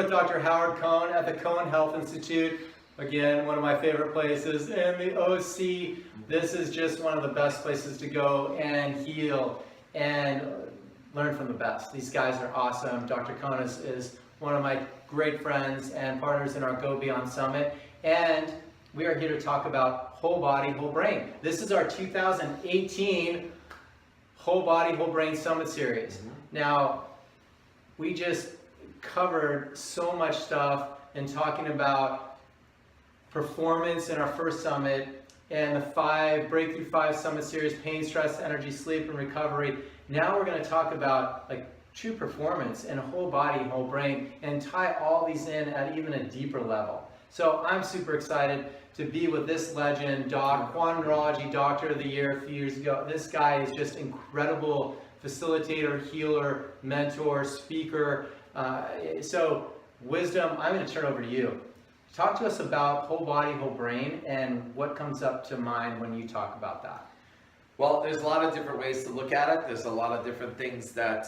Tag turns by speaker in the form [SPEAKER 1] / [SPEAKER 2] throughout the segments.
[SPEAKER 1] with Dr. Howard Cohn at the Cohn Health Institute. Again, one of my favorite places in the OC. This is just one of the best places to go and heal and learn from the best. These guys are awesome. Dr. Cohn is one of my great friends and partners in our Go Beyond Summit. And we are here to talk about whole body, whole brain. This is our 2018 Whole Body, Whole Brain Summit Series. Now, we just covered so much stuff in talking about performance in our first summit and the Breakthrough 5 Summit Series, pain, stress, energy, sleep, and recovery. Now we're going to talk about true performance and whole body, whole brain, and tie all these in at even a deeper level. So I'm super excited to be with this legend, Cohn Neurology Doctor of the Year a few years ago. This guy is just incredible facilitator, healer, mentor, speaker. So wisdom, I'm going to turn over to you. Talk to us about whole body, whole brain, and what comes up to mind when you talk about that.
[SPEAKER 2] Well, there's a lot of different ways to look at it. There's a lot of different things that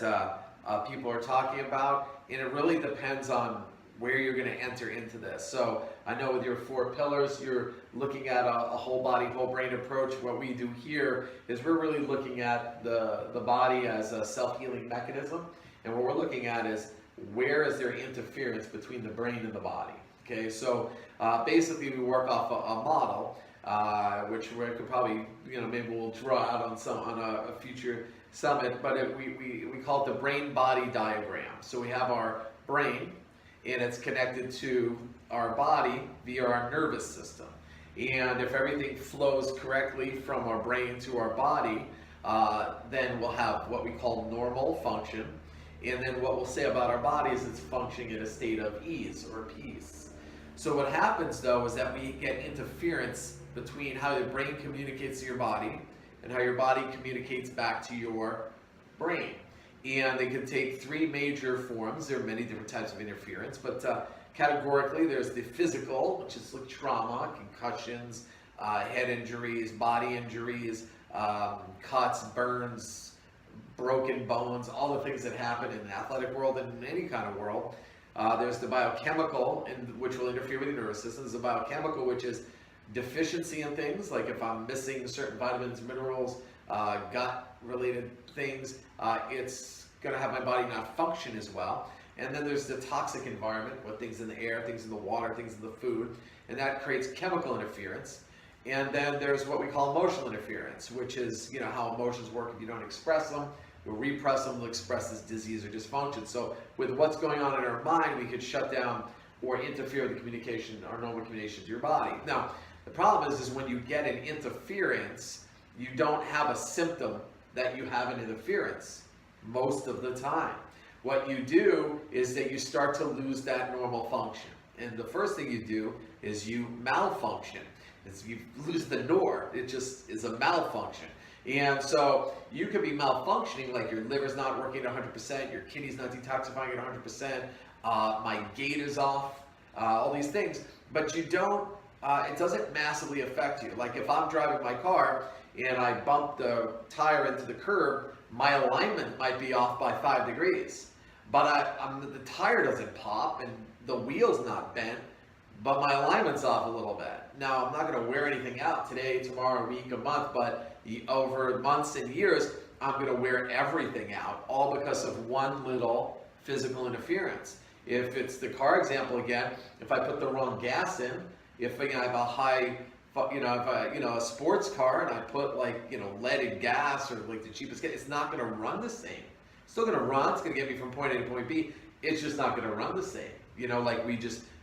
[SPEAKER 2] people are talking about, and it really depends on where you're going to enter into this. So I know with your 4 pillars, you're looking at a whole body, whole brain approach. What we do here is we're really looking at the body as a self-healing mechanism. And what we're looking at is where is there interference between the brain and the body. Okay, so basically we work off a model, which we could probably, maybe we'll draw out on a future summit, but we call it the brain-body diagram. So we have our brain, and it's connected to our body via our nervous system. And if everything flows correctly from our brain to our body, then we'll have what we call normal function. And then what we'll say about our body is it's functioning in a state of ease or peace. So what happens though is that we get interference between how your brain communicates to your body and how your body communicates back to your brain. And they can take 3 major forms. There are many different types of interference, but categorically there's the physical, which is like trauma, concussions, head injuries, body injuries, cuts, burns, broken bones, all the things that happen in the athletic world and in any kind of world. There's the biochemical, which will interfere with the nervous system. There's the biochemical, which is deficiency in things, like if I'm missing certain vitamins, minerals, gut-related things, it's going to have my body not function as well. And then there's the toxic environment, with things in the air, things in the water, things in the food, and that creates chemical interference. And then there's what we call emotional interference, which is how emotions work. If you don't express them, you'll repress them, they'll express as disease or dysfunction. So with what's going on in our mind, we could shut down or interfere with the communication, our normal communication to your body. Now, the problem is when you get an interference, you don't have a symptom that you have an interference most of the time. What you do is that you start to lose that normal function. And the first thing you do is you malfunction. You lose the NOR. It just is a malfunction. And so you could be malfunctioning, like your liver's not working at 100%, your kidney's not detoxifying at 100%, my gait is off, all these things. But you don't, it doesn't massively affect you. Like if I'm driving my car and I bump the tire into the curb, my alignment might be off by 5 degrees. But the tire doesn't pop and the wheel's not bent, but my alignment's off a little bit. Now, I'm not going to wear anything out today, tomorrow, a week, a month, but over months and years, I'm going to wear everything out, all because of one little physical interference. If it's the car example again, if I put the wrong gas in, if I have a high, a sports car and I put leaded gas or the cheapest gas, it's not going to run the same. It's still going to run. It's going to get me from point A to point B. It's just not going to run the same.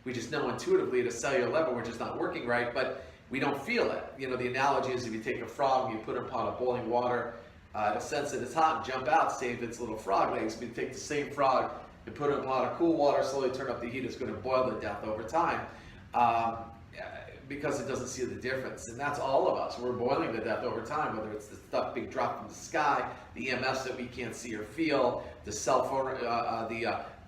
[SPEAKER 2] We just know intuitively at a cellular level we're just not working right, but we don't feel it. The analogy is if you take a frog and you put it in a pot of boiling water, it'll sense that it's hot and jump out, save its little frog legs. If you take the same frog and put it in a pot of cool water, slowly turn up the heat, it's going to boil to death over time. Because it doesn't see the difference. And that's all of us. We're boiling to death over time, whether it's the stuff being dropped from the sky, the EMFs that we can't see or feel, the cell phone,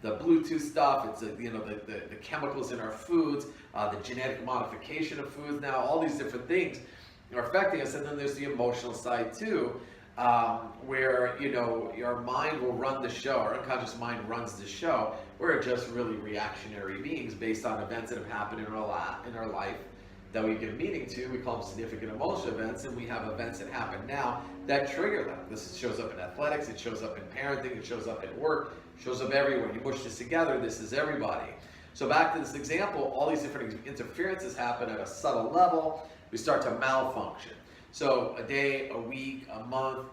[SPEAKER 2] the Bluetooth stuff, it's the chemicals in our foods, the genetic modification of foods now, all these different things are affecting us. And then there's the emotional side too, where your mind will run the show, our unconscious mind runs the show. We're just really reactionary beings based on events that have happened in our life that we give meaning to. We call them significant emotional events, and we have events that happen now that trigger them. This shows up in athletics, it shows up in parenting, it shows up at work, it shows up everywhere. You push this together, this is everybody. So back to this example, all these different interferences happen at a subtle level. We start to malfunction. So a day, a week, a month,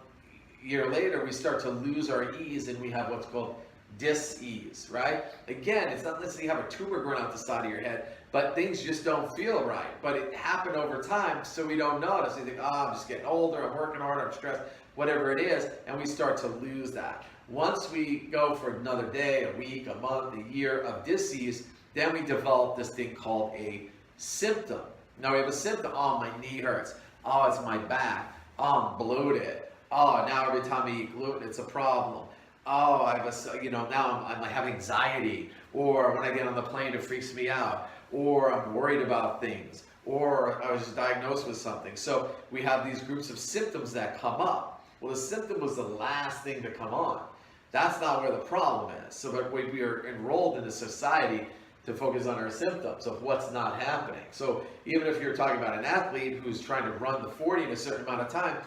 [SPEAKER 2] year later, we start to lose our ease, and we have what's called dis-ease, right? Again, it's not necessarily you have a tumor growing out the side of your head, but things just don't feel right. But it happened over time, so we don't notice. You think, I'm just getting older, I'm working harder, I'm stressed, whatever it is, and we start to lose that. Once we go for another day, a week, a month, a year of dis-ease, then we develop this thing called a symptom. Now we have a symptom. Oh, my knee hurts. Oh, it's my back. Oh, I'm bloated. Oh, now every time I eat gluten, it's a problem. Oh, I have now I have anxiety. Or when I get on the plane, it freaks me out. Or I'm worried about things. Or I was just diagnosed with something. So we have these groups of symptoms that come up. Well, the symptom was the last thing to come on. That's not where the problem is. So that we are enrolled in a society to focus on our symptoms of what's not happening. So even if you're talking about an athlete who's trying to run the 40 in a certain amount of time,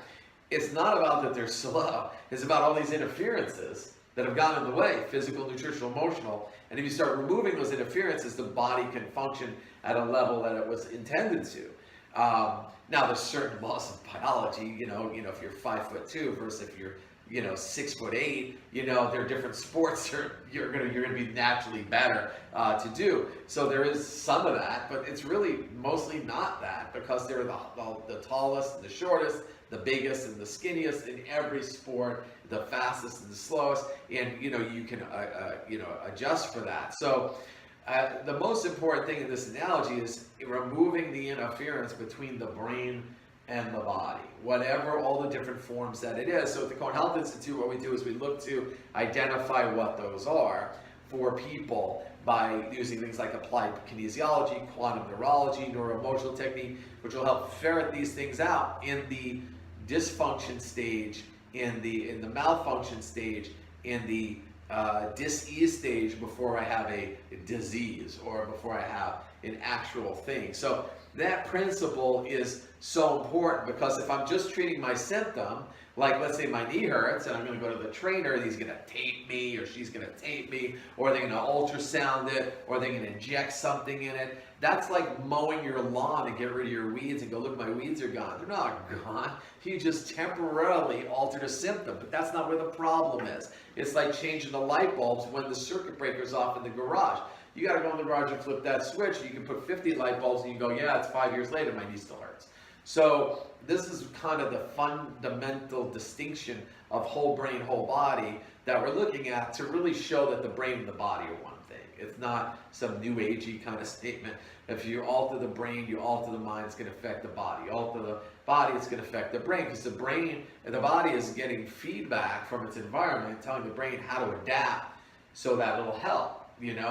[SPEAKER 2] it's not about that they're slow. It's about all these interferences that have gotten in the way, physical, nutritional, emotional. And if you start removing those interferences, the body can function at a level that it was intended to. Now, there's certain laws of biology, if you're 5'2" versus if you're 6'8", there are different sports you're gonna be naturally better to do. So there is some of that, but it's really mostly not that, because they're the tallest and the shortest, the biggest and the skinniest in every sport, the fastest and the slowest, and you can adjust for that. So the most important thing in this analogy is removing the interference between the brain and the body, whatever all the different forms that it is. So at the Cohn Health Institute, what we do is we look to identify what those are for people by using things like applied kinesiology, quantum neurology, neuroemotional technique, which will help ferret these things out in the dysfunction stage, in the malfunction stage, in the dis-ease stage before I have a disease or before I have an actual thing. So that principle is so important, because if I'm just treating my symptom, like let's say my knee hurts and I'm going to go to the trainer, and he's going to tape me or she's going to tape me, or they're going to ultrasound it, or they're going to inject something in it. That's like mowing your lawn to get rid of your weeds and go, look, my weeds are gone. They're not gone. You just temporarily altered a symptom, but that's not where the problem is. It's like changing the light bulbs when the circuit breaker's off in the garage. You got to go in the garage and flip that switch. You can put 50 light bulbs and you go, yeah, it's 5 years later, my knee still hurts. So this is kind of the fundamental distinction of whole brain, whole body that we're looking at to really show that the brain and the body are one thing. It's not some new agey kind of statement. If you alter the brain, you alter the mind, it's going to affect the body. You alter the body, it's going to affect the brain, because the brain and the body is getting feedback from its environment, telling the brain how to adapt so that it'll help.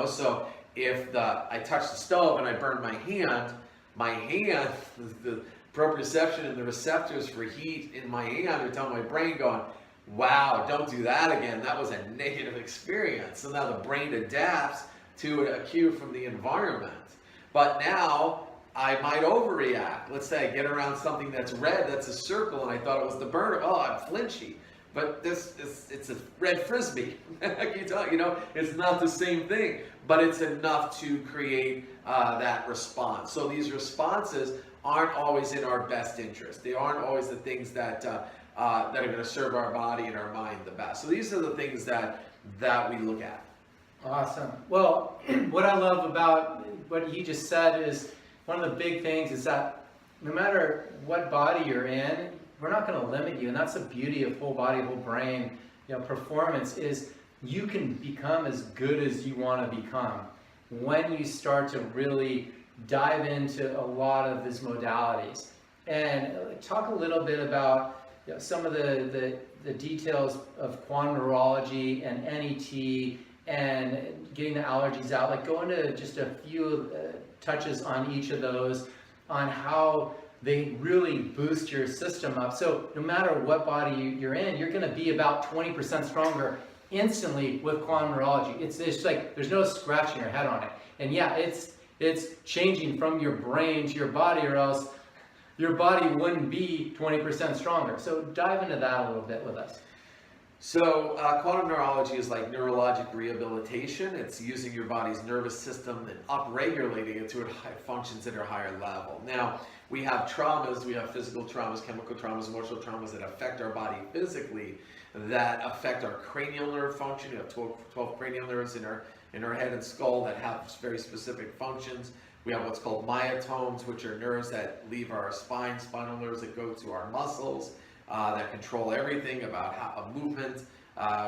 [SPEAKER 2] So if I touch the stove and I burn my hand, the proprioception and the receptors for heat in my hand are telling my brain going, wow, don't do that again. That was a negative experience. So now the brain adapts to a cue from the environment. But now I might overreact. Let's say I get around something that's red, that's a circle, and I thought it was the burner. Oh, I'm flinchy. But it's a red frisbee. It's not the same thing, but it's enough to create that response. So these responses aren't always in our best interest. They aren't always the things that are going to serve our body and our mind the best. So these are the things that we look at.
[SPEAKER 1] Awesome. Well, what I love about what he just said is one of the big things is that no matter what body you're in, we're not going to limit you, and that's the beauty of whole body, whole brain, performance is you can become as good as you want to become when you start to really dive into a lot of these modalities. And talk a little bit about some of the details of quantum neurology and NET and getting the allergies out. Like go into just a few touches on each of those, on how they really boost your system up. So no matter what body you're in, you're going to be about 20% stronger instantly with quantum neurology. It's like there's no scratching your head on it. And yeah, it's changing from your brain to your body, or else your body wouldn't be 20% stronger. So dive into that a little bit with us.
[SPEAKER 2] So quantum neurology is like neurologic rehabilitation. It's using your body's nervous system and upregulating it to functions at a higher level. Now, we have traumas, we have physical traumas, chemical traumas, emotional traumas that affect our body physically, that affect our cranial nerve function. You have 12 cranial nerves in our head and skull that have very specific functions. We have what's called myotomes, which are nerves that leave our spine, spinal nerves that go to our muscles, that control everything about how movement.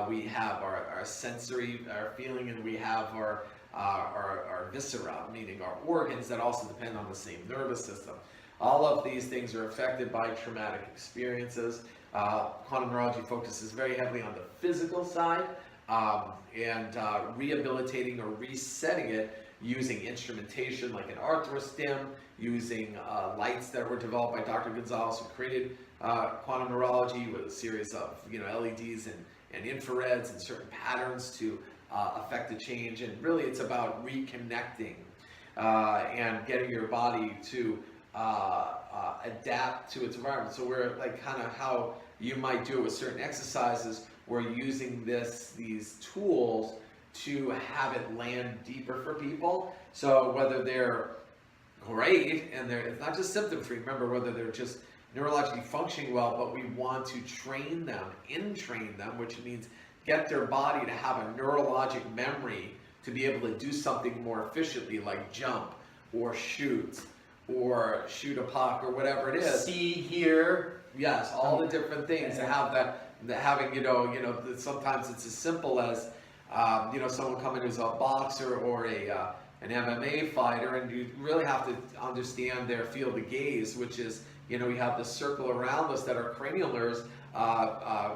[SPEAKER 2] We have our sensory, our feeling, and we have our viscera, meaning our organs that also depend on the same nervous system. All of these things are affected by traumatic experiences. Quantum neurology focuses very heavily on the physical side and rehabilitating or resetting it using instrumentation like an arthrostim, using lights that were developed by Dr. Gonzalez, who created quantum neurology with a series of LEDs and infrareds and certain patterns to affect the change. And really it's about reconnecting and getting your body to adapt to its environment. So we're like kind of how you might do it with certain exercises, we're using these tools to have it land deeper for people. So whether they're great and it's not just symptom free, remember, whether they're just neurologically functioning well, but we want to train them, entrain them, which means get their body to have a neurologic memory to be able to do something more efficiently, like jump or shoot a puck or whatever it is.
[SPEAKER 1] See, hear.
[SPEAKER 2] Yes, all the different things to have having sometimes it's as simple as someone coming who's a boxer or an MMA fighter, and you really have to understand their field of gaze, which is, we have the circle around us that our cranial nerves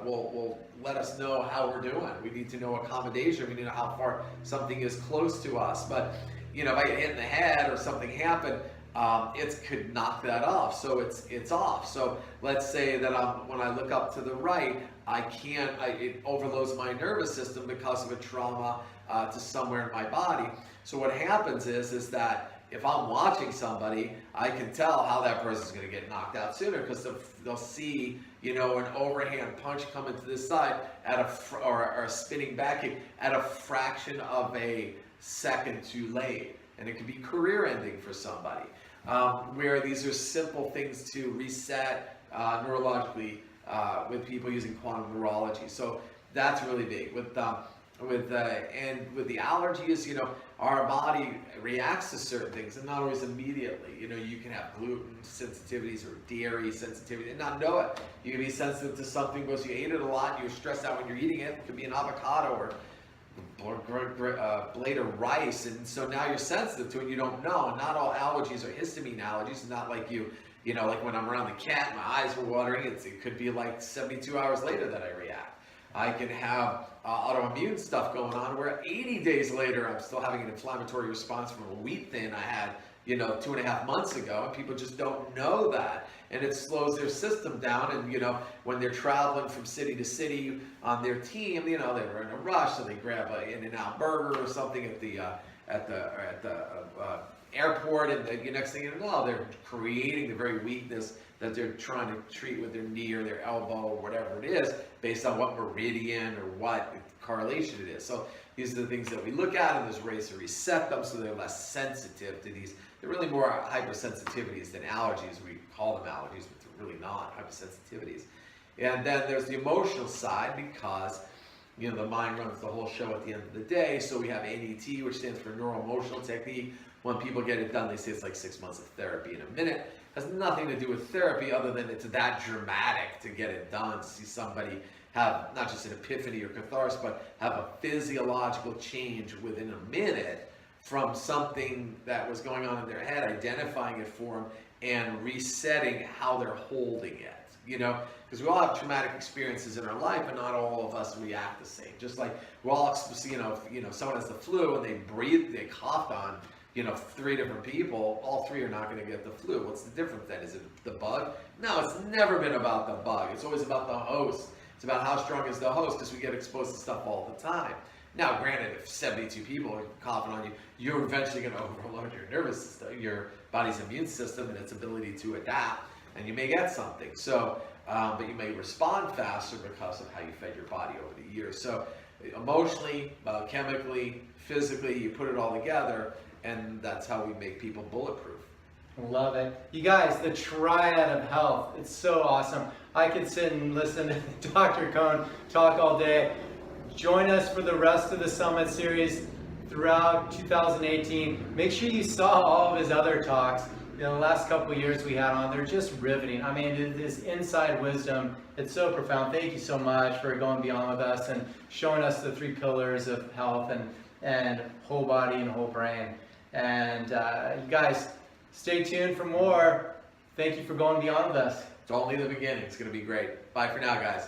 [SPEAKER 2] will let us know how we're doing. We need to know accommodation. We need to know how far something is close to us. But, if I get hit in the head or something happened, it could knock that off. So it's off. So let's say that when I look up to the right, it overloads my nervous system because of a trauma to somewhere in my body. So what happens is that if I'm watching somebody, I can tell how that person's going to get knocked out sooner, because they'll see, an overhand punch coming to this side or a spinning back kick at a fraction of a second too late, and it could be career-ending for somebody. Where these are simple things to reset neurologically with people using quantum neurology. So that's really big. With the allergies, our body reacts to certain things, and not always immediately. You can have gluten sensitivities or dairy sensitivity and not know it. You can be sensitive to something because you ate it a lot and you're stressed out when you're eating it. It could be an avocado or blade of rice, and so now you're sensitive to it. You don't know. And not all allergies are histamine allergies. It's not like like when I'm around the cat, my eyes were watering. It could be like 72 hours later that I react. I can have autoimmune stuff going on where 80 days later I'm still having an inflammatory response from a wheat thin I had 2.5 months ago, and people just don't know that, and it slows their system down. And when they're traveling from city to city on their team, they were in a rush, so they grab an In-N-Out burger or something at the airport, and the next thing you know, they're creating the very weakness that they're trying to treat with their knee or their elbow or whatever it is, based on what meridian or what correlation it is. So these are the things that we look at, and there's ways to reset them so they're less sensitive to these. They're really more hypersensitivities than allergies. We call them allergies, but they're really not hypersensitivities. And then there's the emotional side, because the mind runs the whole show at the end of the day. So we have NET, which stands for neuro-emotional technique. When people get it done, they say it's like 6 months of therapy in a minute. It has nothing to do with therapy other than it's that dramatic to get it done, to see somebody have not just an epiphany or catharsis, but have a physiological change within a minute from something that was going on in their head, identifying it for them and resetting how they're holding it. Because we all have traumatic experiences in our life, and not all of us react the same. Just like we all, if someone has the flu and they coughed on, 3 different people, all 3 are not going to get the flu. What's the difference then? Is it the bug? No, it's never been about the bug. It's always about the host. It's about how strong is the host, because we get exposed to stuff all the time. Now, granted, if 72 people are coughing on you, you're eventually going to overload your nervous system, your body's immune system, and its ability to adapt, and you may get something. So, but you may respond faster because of how you fed your body over the years. So, emotionally, chemically, physically, you put it all together, and that's how we make people bulletproof.
[SPEAKER 1] Love it. You guys, the triad of health, it's so awesome. I could sit and listen to Dr. Cohn talk all day. Join us for the rest of the Summit series throughout 2018. Make sure you saw all of his other talks. The last couple of years we had on, they're just riveting. I mean, this inside wisdom, it's so profound. Thank you so much for going beyond with us and showing us the 3 pillars of health and whole body and whole brain. And you guys, stay tuned for more. Thank you for going beyond with us.
[SPEAKER 2] It's only the beginning. It's going to be great. Bye for now, guys.